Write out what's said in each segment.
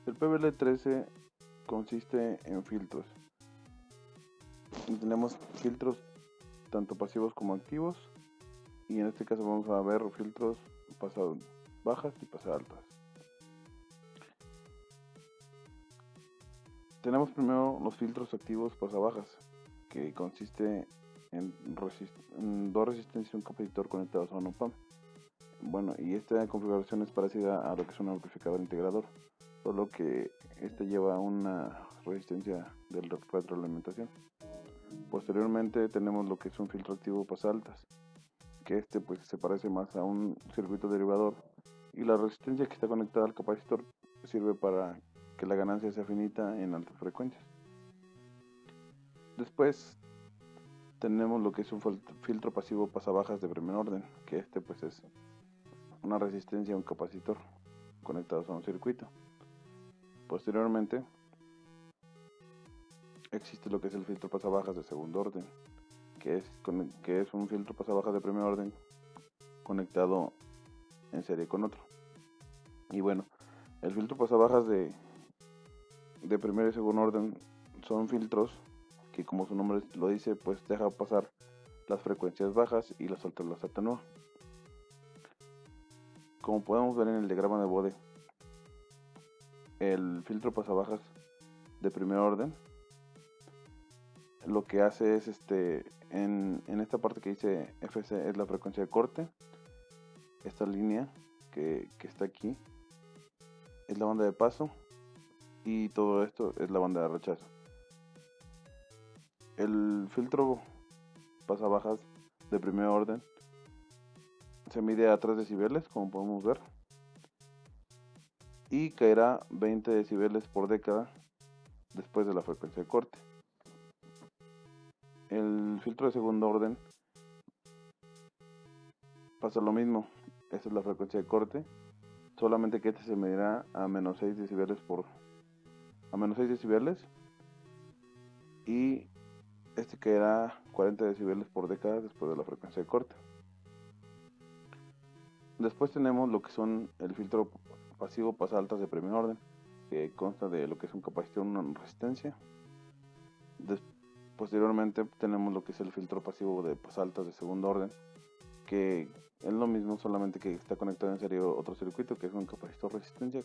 El PBL13 consiste en filtros. Y tenemos filtros tanto pasivos como activos. Y en este caso vamos a ver filtros pasado bajas y pasado altas. Tenemos primero los filtros activos pasabajas, que consiste en dos resistencias y un capacitor conectados a un op-amp. Bueno, y esta configuración es parecida a lo que es un amplificador integrador, solo que este lleva una resistencia de retroalimentación. Posteriormente tenemos lo que es un filtro activo pasaltas, que este pues se parece más a un circuito derivador, y la resistencia que está conectada al capacitor sirve para que la ganancia sea finita en altas frecuencias. Después tenemos lo que es un filtro pasivo pasabajas de primer orden, que este pues es una resistencia a un capacitor conectados a un circuito. Posteriormente existe lo que es el filtro pasabajas de segundo orden, que es un filtro pasabajas de primer orden conectado en serie con otro. Y bueno, el filtro pasabajas de primer y segundo orden son filtros que, como su nombre lo dice, pues deja pasar las frecuencias bajas y las altas las atenúa. Como podemos ver en el diagrama de Bode, el filtro pasabajas de primer orden lo que hace es en esta parte que dice FC es la frecuencia de corte. Esta línea que está aquí es la banda de paso, y todo esto es la banda de rechazo. El filtro pasabajas de primer orden se mide a 3 decibeles, como podemos ver, y caerá 20 decibeles por década después de la frecuencia de corte. El filtro de segundo orden pasa lo mismo, esta es la frecuencia de corte, solamente que este se medirá a menos 6 decibeles y este caerá 40 decibeles por década después de la frecuencia de corte. Después tenemos lo que son el filtro pasivo pasaltas de primer orden, que consta de lo que es un capacitor y una resistencia. Posteriormente tenemos lo que es el filtro pasivo de pasaltas de segundo orden, que es lo mismo, solamente que está conectado en serie a otro circuito, que es un capacitor resistencia.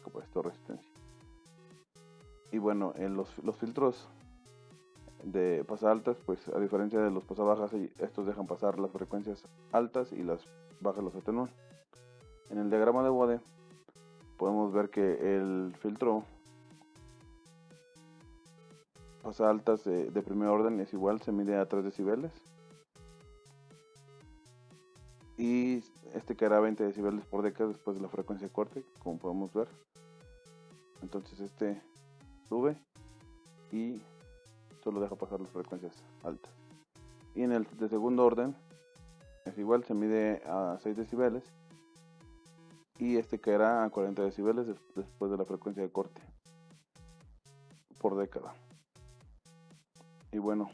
Y bueno, en los filtros de pasaltas, pues a diferencia de los pasabajas, estos dejan pasar las frecuencias altas y las bajas las atenúan. En el diagrama de Bode podemos ver que el filtro pasaltas de primer orden es igual, se mide a 3 decibeles, y este caerá 20 decibeles por década después de la frecuencia de corte, como podemos ver. Entonces este sube y solo deja pasar las frecuencias altas. Y en el de segundo orden es igual, se mide a 6 decibeles y este caerá a 40 decibeles después de la frecuencia de corte por década. Y bueno,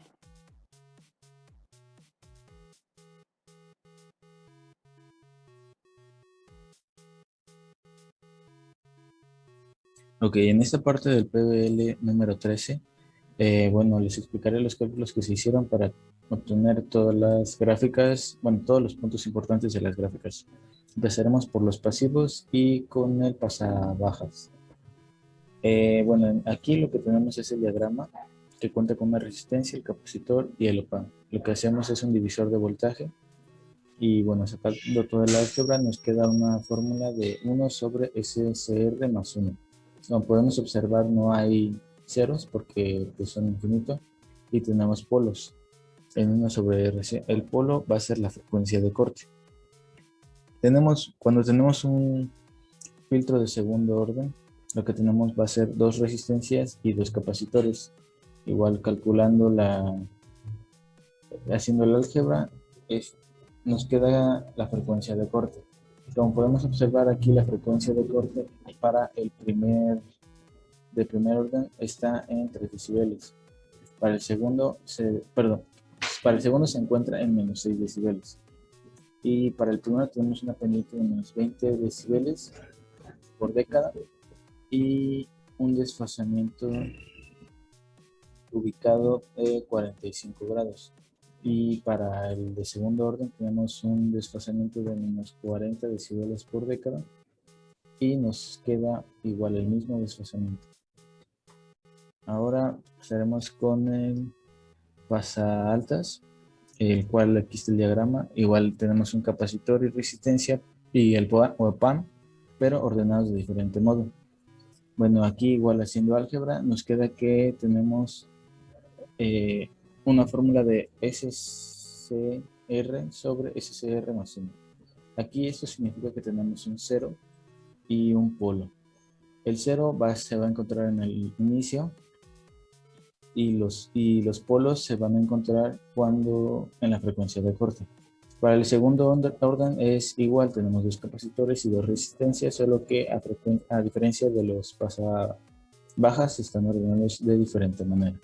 Ok, en esta parte del PBL número 13, bueno, les explicaré los cálculos que se hicieron para obtener todas las gráficas, bueno, todos los puntos importantes de las gráficas. Empezaremos por los pasivos y con el pasabajas. Bueno, aquí lo que tenemos es el diagrama que cuenta con una resistencia, el capacitor y el op-amp. Lo que hacemos es un divisor de voltaje y bueno, sacando toda la álgebra nos queda una fórmula de 1 sobre SSR más 1. Como podemos observar, no hay ceros porque pues, son infinitos y tenemos polos. En 1 sobre RC, el polo va a ser la frecuencia de corte. Cuando tenemos un filtro de segundo orden, lo que tenemos va a ser 2 resistencias y 2 capacitores. Igual haciendo la álgebra, nos queda la frecuencia de corte. Como podemos observar aquí, la frecuencia de corte para el de primer orden está en 3 decibeles. Para el segundo se encuentra en menos 6 decibeles. Y para el primero tenemos una pendiente de menos 20 decibeles por década. Y un desfasamiento ubicado de 45 grados. Y para el de segundo orden tenemos un desfasamiento de menos 40 decibeles por década y nos queda igual el mismo desfasamiento. Ahora pasaremos con el pasa altas, el cual aquí está el diagrama. Igual tenemos un capacitor y resistencia y el PAM, pero ordenados de diferente modo. Bueno, aquí igual haciendo álgebra nos queda que tenemos una fórmula de SCR sobre SCR más 1. Aquí esto significa que tenemos un 0 y un polo. El 0 se va a encontrar en el inicio y los polos se van a encontrar cuando en la frecuencia de corte. Para el segundo orden es igual, tenemos dos capacitores y dos resistencias, solo que a diferencia de los pasabajas están ordenados de diferente manera.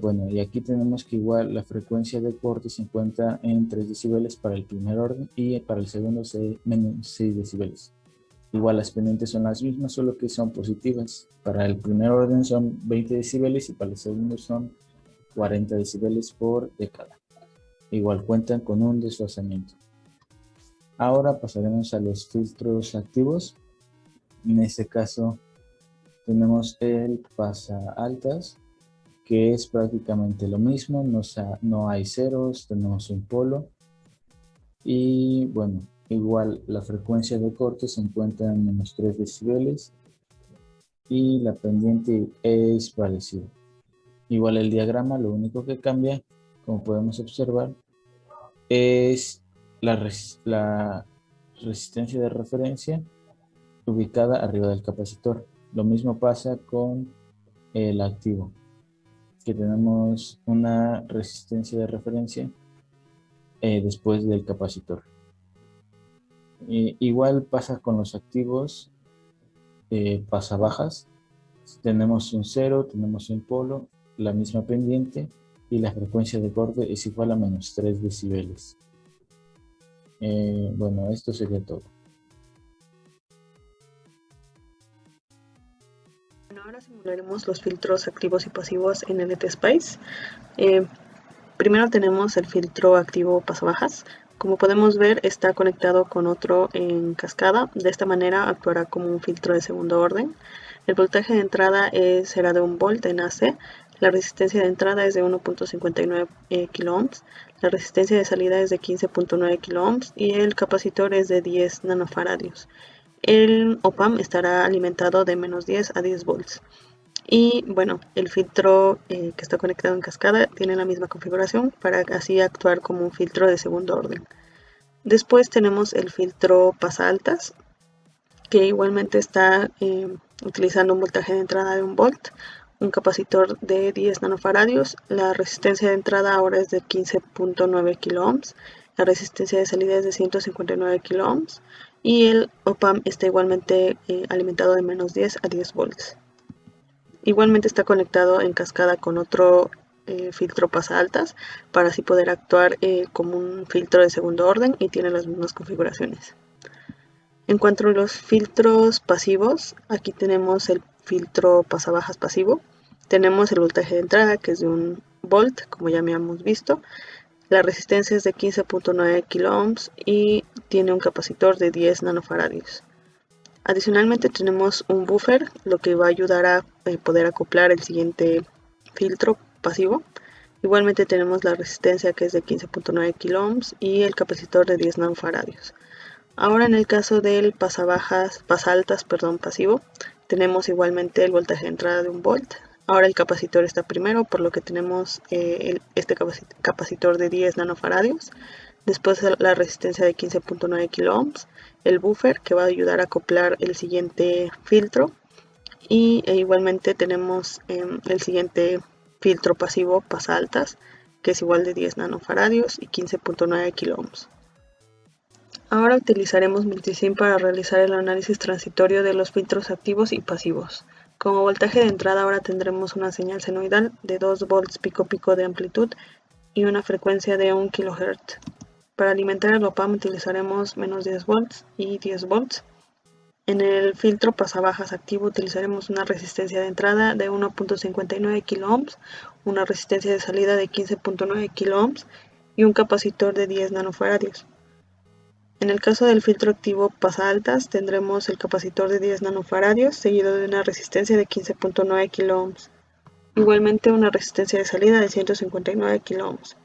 Bueno, y aquí tenemos que igual la frecuencia de corte se encuentra en 3 decibeles para el primer orden y para el segundo menos 6 decibeles. Igual las pendientes son las mismas, solo que son positivas. Para el primer orden son 20 decibeles y para el segundo son 40 decibeles por década. Igual cuentan con un desfasamiento. Ahora pasaremos a los filtros activos. En este caso tenemos el pasa altas, que es prácticamente lo mismo, no hay ceros, tenemos un polo y bueno, igual la frecuencia de corte se encuentra en menos 3 decibeles y la pendiente es parecida. Igual el diagrama, lo único que cambia, como podemos observar, es la resistencia de referencia ubicada arriba del capacitor. Lo mismo pasa con el activo, que tenemos una resistencia de referencia después del capacitor. Igual pasa con los activos pasabajas. Tenemos un 0, tenemos un polo, la misma pendiente y la frecuencia de corte es igual a menos 3 decibeles. Bueno, esto sería todo. Bueno, ahora simularemos los filtros activos y pasivos en LTSpice. Primero tenemos el filtro activo pasabajas. Como podemos ver, está conectado con otro en cascada. De esta manera actuará como un filtro de segundo orden. El voltaje de entrada será de 1 volt en AC. La resistencia de entrada es de 1.59 kΩ. La resistencia de salida es de 15.9 kΩ y el capacitor es de 10 nanofaradios. El OPAM estará alimentado de menos 10 a 10 volts. Y bueno, el filtro que está conectado en cascada tiene la misma configuración para así actuar como un filtro de segundo orden. Después tenemos el filtro pasa altas, que igualmente está utilizando un voltaje de entrada de 1 volt, un capacitor de 10 nanofaradios, la resistencia de entrada ahora es de 15.9 kΩ, la resistencia de salida es de 159 kΩ y el OPAM está igualmente alimentado de menos 10 a 10 volts. Igualmente está conectado en cascada con otro filtro pasa altas para así poder actuar como un filtro de segundo orden y tiene las mismas configuraciones. En cuanto a los filtros pasivos, aquí tenemos el filtro pasabajas pasivo. Tenemos el voltaje de entrada que es de 1 volt, como ya habíamos visto. La resistencia es de 15.9 kΩ y tiene un capacitor de 10 nanofaradios. Adicionalmente tenemos un buffer, lo que va a ayudar a poder acoplar el siguiente filtro pasivo. Igualmente tenemos la resistencia que es de 15.9 kΩ y el capacitor de 10 nanofaradios. Ahora en el caso del pasa altas pasivo, tenemos igualmente el voltaje de entrada de 1 volt. Ahora el capacitor está primero, por lo que tenemos este capacitor de 10 nanofaradios. Después la resistencia de 15.9 kΩ, el buffer que va a ayudar a acoplar el siguiente filtro y igualmente tenemos el siguiente filtro pasivo pasa altas que es igual de 10 nanofaradios y 15.9 kΩ. Ahora utilizaremos Multisim para realizar el análisis transitorio de los filtros activos y pasivos. Como voltaje de entrada ahora tendremos una señal senoidal de 2 volts pico de amplitud y una frecuencia de 1 kHz. Para alimentar el OPAM utilizaremos menos 10 volts y 10 volts. En el filtro pasabajas activo utilizaremos una resistencia de entrada de 1.59 kiloohms, una resistencia de salida de 15.9 kiloohms y un capacitor de 10 nanofaradios. En el caso del filtro activo pasa-altas tendremos el capacitor de 10 nanofaradios seguido de una resistencia de 15.9 kiloohms. Igualmente una resistencia de salida de 159 kiloohms.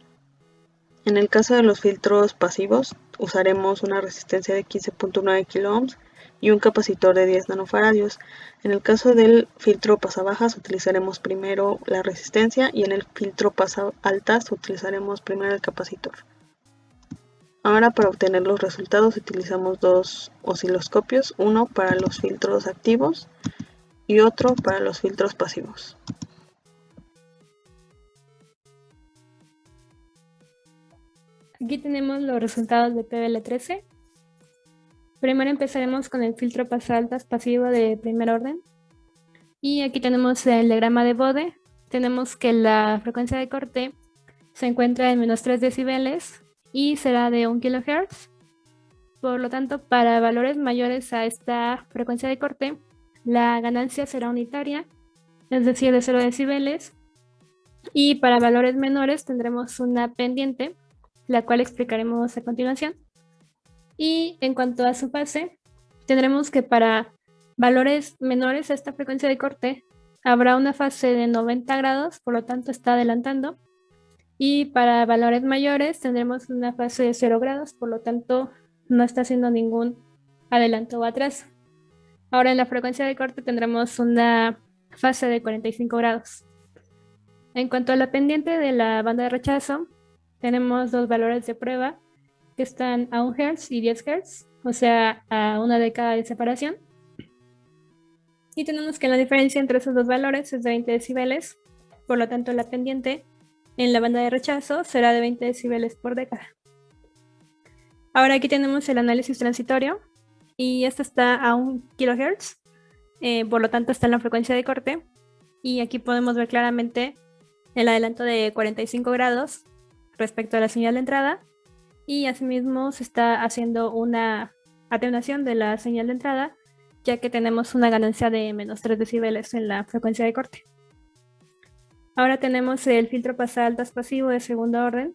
En el caso de los filtros pasivos usaremos una resistencia de 15.9 kiloohms y un capacitor de 10 nanofaradios. En el caso del filtro pasabajas utilizaremos primero la resistencia y en el filtro pasa-altas utilizaremos primero el capacitor. Ahora para obtener los resultados utilizamos dos osciloscopios, uno para los filtros activos y otro para los filtros pasivos. Aquí tenemos los resultados de PBL13. Primero empezaremos con el filtro pasa-altas pasivo de primer orden. Y aquí tenemos el diagrama de Bode. Tenemos que la frecuencia de corte se encuentra en menos 3 decibeles y será de 1 kHz. Por lo tanto, para valores mayores a esta frecuencia de corte, la ganancia será unitaria, es decir, de 0 decibeles. Y para valores menores tendremos una pendiente, la cual explicaremos a continuación. Y en cuanto a su fase, tendremos que para valores menores a esta frecuencia de corte, habrá una fase de 90 grados, por lo tanto está adelantando. Y para valores mayores tendremos una fase de 0 grados, por lo tanto no está haciendo ningún adelanto o atraso. Ahora en la frecuencia de corte tendremos una fase de 45 grados. En cuanto a la pendiente de la banda de rechazo, tenemos dos valores de prueba que están a 1 Hz y 10 Hz, o sea, a una década de separación. Y tenemos que la diferencia entre esos dos valores es de 20 decibeles, por lo tanto la pendiente en la banda de rechazo será de 20 decibeles por década. Ahora aquí tenemos el análisis transitorio y este está a 1 kHz, por lo tanto está en la frecuencia de corte y aquí podemos ver claramente el adelanto de 45 grados respecto a la señal de entrada y asimismo se está haciendo una atenuación de la señal de entrada ya que tenemos una ganancia de menos 3 decibeles en la frecuencia de corte. Ahora tenemos el filtro pasa-altas pasivo de segundo orden.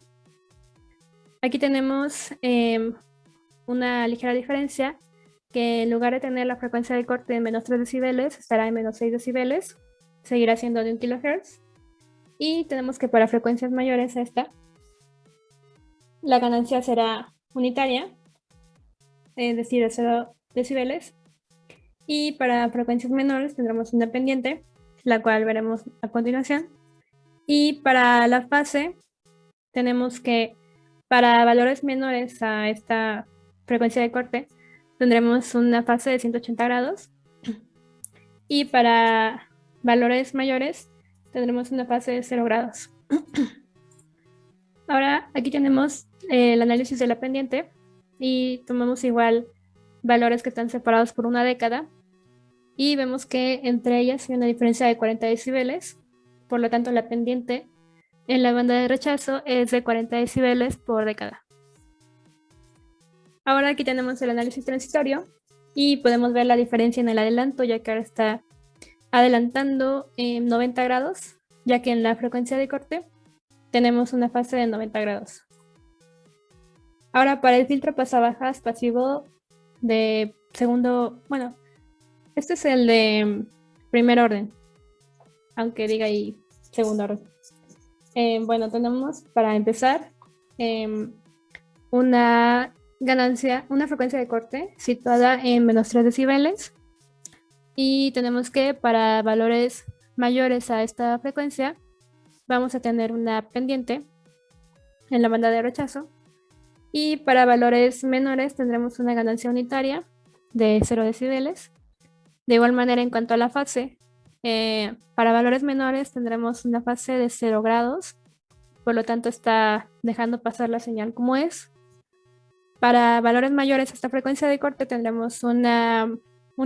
Aquí tenemos una ligera diferencia que en lugar de tener la frecuencia de corte de menos 3 decibeles estará en menos 6 decibeles, seguirá siendo de 1 kHz. Y tenemos que para frecuencias mayores a esta, la ganancia será unitaria, es decir, de 0 decibeles. Y para frecuencias menores tendremos una pendiente, la cual veremos a continuación. Y para la fase, tenemos que para valores menores a esta frecuencia de corte, tendremos una fase de 180 grados. Y para valores mayores, tendremos una fase de 0 grados. Ahora aquí tenemos el análisis de la pendiente y tomamos igual valores que están separados por una década y vemos que entre ellas hay una diferencia de 40 decibeles, por lo tanto la pendiente en la banda de rechazo es de 40 decibeles por década. Ahora aquí tenemos el análisis transitorio y podemos ver la diferencia en el adelanto, ya que ahora está adelantando en 90 grados, ya que en la frecuencia de corte tenemos una fase de 90 grados. Ahora para el filtro pasabajas pasivo de segundo, bueno, este es el de primer orden, aunque diga ahí segundo orden. Bueno, tenemos para empezar una ganancia, una frecuencia de corte situada en menos 3 decibeles y tenemos que para valores mayores a esta frecuencia vamos a tener una pendiente en la banda de rechazo y para valores menores tendremos una ganancia unitaria de 0 decibeles. De igual manera, en cuanto a la fase, para valores menores tendremos una fase de 0 grados, por lo tanto está dejando pasar la señal como es. Para valores mayores a esta frecuencia de corte tendremos un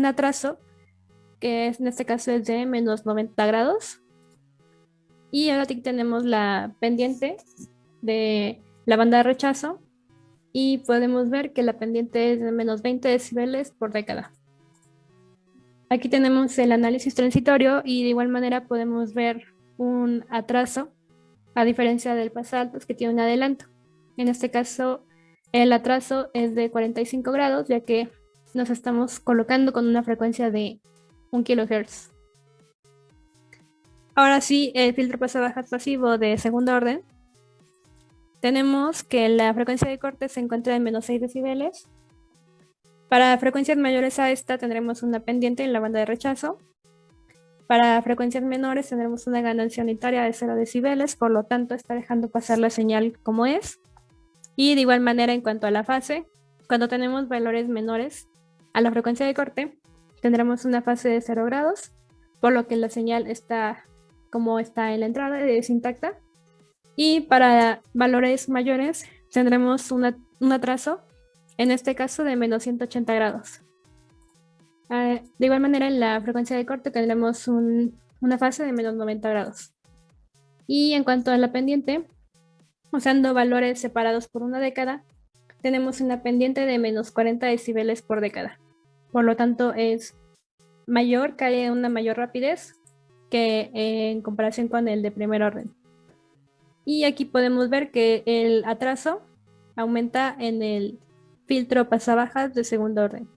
atraso, que en este caso es de menos 90 grados. Y ahora aquí tenemos la pendiente de la banda de rechazo y podemos ver que la pendiente es de menos 20 decibeles por década. Aquí tenemos el análisis transitorio y de igual manera podemos ver un atraso, a diferencia del pasaltos que tiene un adelanto. En este caso, el atraso es de 45 grados, ya que nos estamos colocando con una frecuencia de 1 kHz. Ahora sí, el filtro pasabajas pasivo de segundo orden. Tenemos que la frecuencia de corte se encuentra en menos 6 decibeles. Para frecuencias mayores a esta tendremos una pendiente en la banda de rechazo. Para frecuencias menores tendremos una ganancia unitaria de 0 decibeles, por lo tanto está dejando pasar la señal como es. Y de igual manera en cuanto a la fase, cuando tenemos valores menores a la frecuencia de corte, tendremos una fase de 0 grados, por lo que la señal está como está en la entrada, es intacta. Y para valores mayores tendremos un atraso, en este caso de menos 180 grados. De igual manera en la frecuencia de corte tendremos una fase de menos 90 grados. Y en cuanto a la pendiente, usando valores separados por una década, tenemos una pendiente de menos 40 decibeles por década. Por lo tanto es mayor, cae una mayor rapidez que en comparación con el de primer orden. Y aquí podemos ver que el atraso aumenta en el filtro pasabajas de segundo orden.